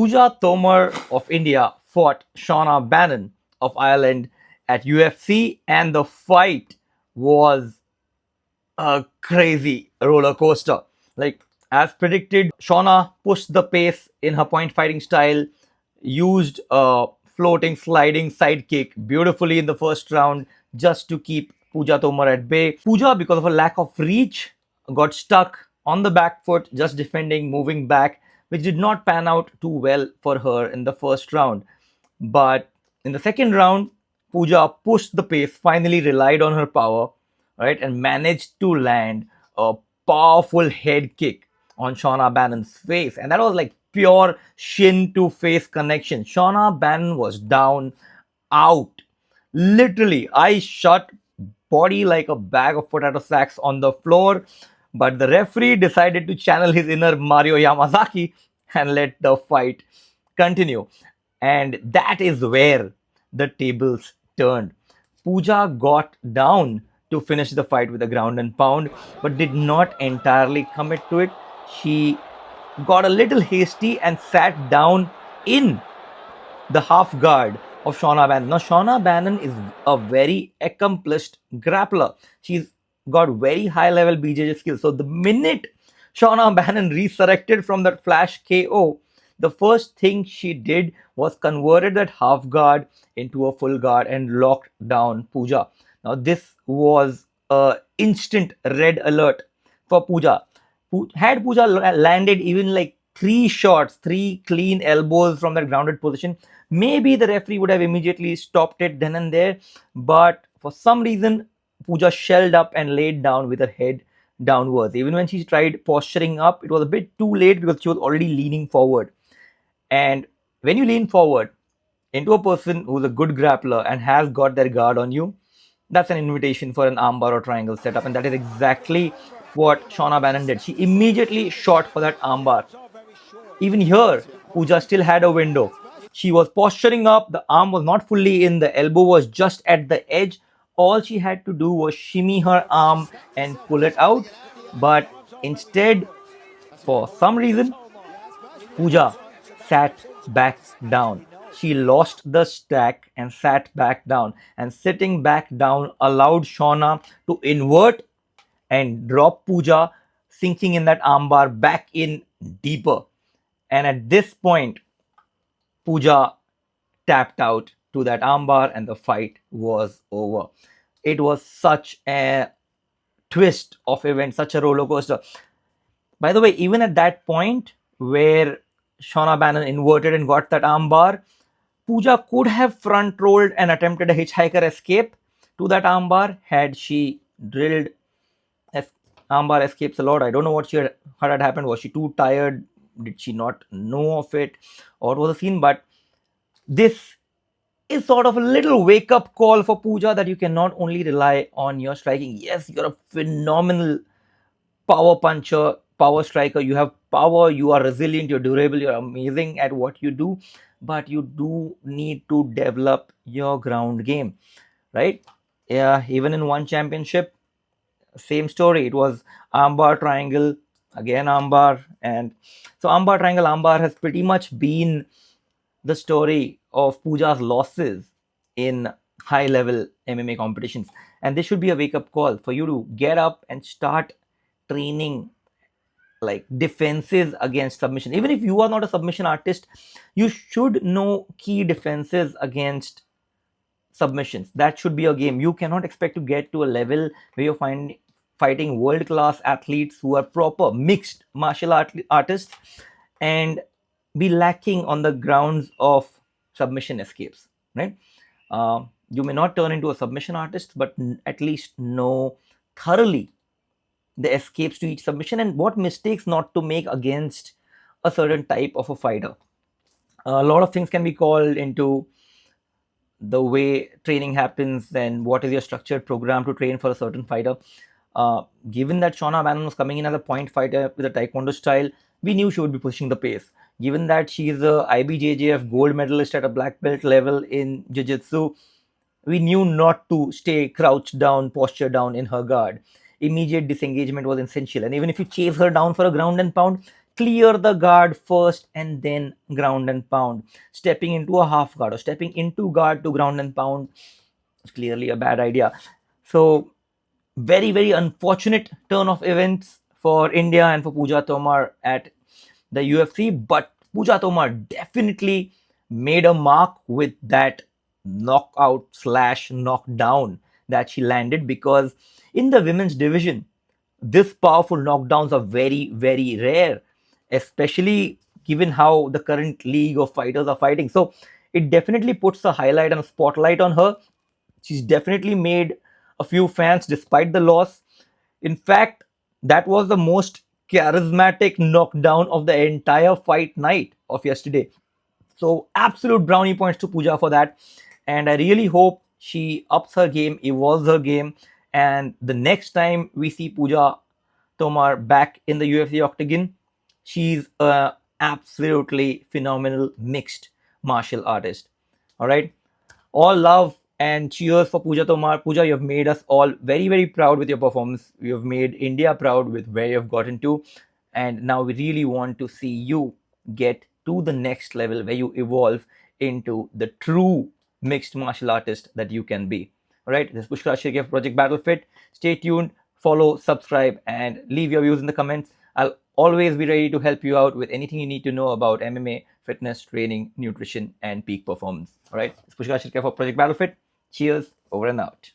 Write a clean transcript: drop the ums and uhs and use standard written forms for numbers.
Puja Tomar of India fought Shauna Bannon of Ireland at UFC, and the fight was a crazy roller coaster. Like, as predicted, Shauna pushed the pace in her point fighting style, used a floating sliding sidekick beautifully in the first round just to keep Puja Tomar at bay. Puja, because of a lack of reach, got stuck on the back foot, just defending, moving back, which did not pan out too well for her in the first round. But in the second round, Puja pushed the pace, finally relied on her power, right, and managed to land a powerful head kick on Shauna Bannon's face. And that was like pure shin to face connection. Shauna Bannon was down, out. Literally, eyes shut, body like a bag of potato sacks on the floor. But the referee decided to channel his inner Mario Yamazaki and let the fight continue. And that is where the tables turned. Puja got down to finish the fight with a ground and pound, but did not entirely commit to it. She got a little hasty and sat down in the half guard of Shauna Bannon. Now, Shauna Bannon is a very accomplished grappler. She's got very high level BJJ skills. So, the minute Shauna Bannon resurrected from that flash KO, the first thing she did was converted that half guard into a full guard and locked down Puja. Now, this was a instant red alert for Puja. Had Puja landed even like three shots, three clean elbows from that grounded position, maybe the referee would have immediately stopped it then and there. But for some reason, Puja shelled up and laid down with her head downwards. Even when she tried posturing up, it was a bit too late because she was already leaning forward. And when you lean forward into a person who's a good grappler and has got their guard on you, that's an invitation for an armbar or triangle setup. And that is exactly what Shauna Bannon did. She immediately shot for that armbar. Even here, Puja still had a window. She was posturing up, the arm was not fully in, the elbow was just at the edge. All she had to do was shimmy her arm and pull it out. But instead, for some reason, Puja sat back down. She lost the stack and sat back down. And sitting back down allowed Shauna to invert and drop Puja, sinking in that armbar back in deeper. And at this point, Puja tapped out to that armbar and the fight was over. It was such a twist of events, such a roller coaster. By the way, even at that point where Shauna Bannon inverted and got that armbar, Puja could have front rolled and attempted a hitchhiker escape to that armbar had she drilled armbar escapes a lot. I don't know what had happened. Was she too tired? Did she not know of it? Or what was the scene? But this is sort of a little wake up call for Puja that you can not only rely on your striking. Yes, you're a phenomenal power puncher, power striker. You have power, you are resilient, you're durable, you're amazing at what you do. But you do need to develop your ground game, right? Yeah, even in one championship, same story. It was armbar, triangle, again armbar. And so armbar, triangle, armbar has pretty much been the story of Puja's losses in high level MMA competitions. And this should be a wake up call for you to get up and start training like defenses against submission. Even if you are not a submission artist, you should know key defenses against submissions. That should be a game. You cannot expect to get to a level where you're fighting world class athletes who are proper mixed martial artists and be lacking on the grounds of submission escapes, right? You may not turn into a submission artist, but at least know thoroughly the escapes to each submission and what mistakes not to make against a certain type of a fighter. A lot of things can be called into the way training happens and what is your structured program to train for a certain fighter. Given that Shauna Bannon was coming in as a point fighter with a taekwondo style, we knew she would be pushing the pace. Given that she is a IBJJF gold medalist at a black belt level in jiu-jitsu, we knew not to stay crouched down, posture down in her guard. Immediate disengagement was essential. And even if you chase her down for a ground and pound, clear the guard first and then ground and pound. Stepping into a half guard or stepping into guard to ground and pound is clearly a bad idea. So, very, very unfortunate turn of events for India and for Puja Tomar at the UFC. But Puja Tomar definitely made a mark with that knockout slash knockdown that she landed, because in the women's division, this powerful knockdowns are very, very rare, especially given how the current league of fighters are fighting. So it definitely puts a highlight and a spotlight on her. She's definitely made a few fans despite the loss. In fact, that was the most charismatic knockdown of the entire fight night of yesterday. So, absolute brownie points to Puja for that. And I really hope she ups her game, evolves her game. And the next time we see Puja Tomar back in the UFC octagon, she's a absolutely phenomenal mixed martial artist. All right. All love and cheers for Puja Tomar. Puja, you have made us all very, very proud with your performance. You have made India proud with where you have gotten to. And now we really want to see you get to the next level where you evolve into the true mixed martial artist that you can be. All right, this is Pushkar Shekhi of Project Battlefit. Stay tuned, follow, subscribe, and leave your views in the comments. I'll always be ready to help you out with anything you need to know about MMA, fitness, training, nutrition, and peak performance. All right, this is Pushkar Shekhi for Project Battlefit. Cheers, over and out.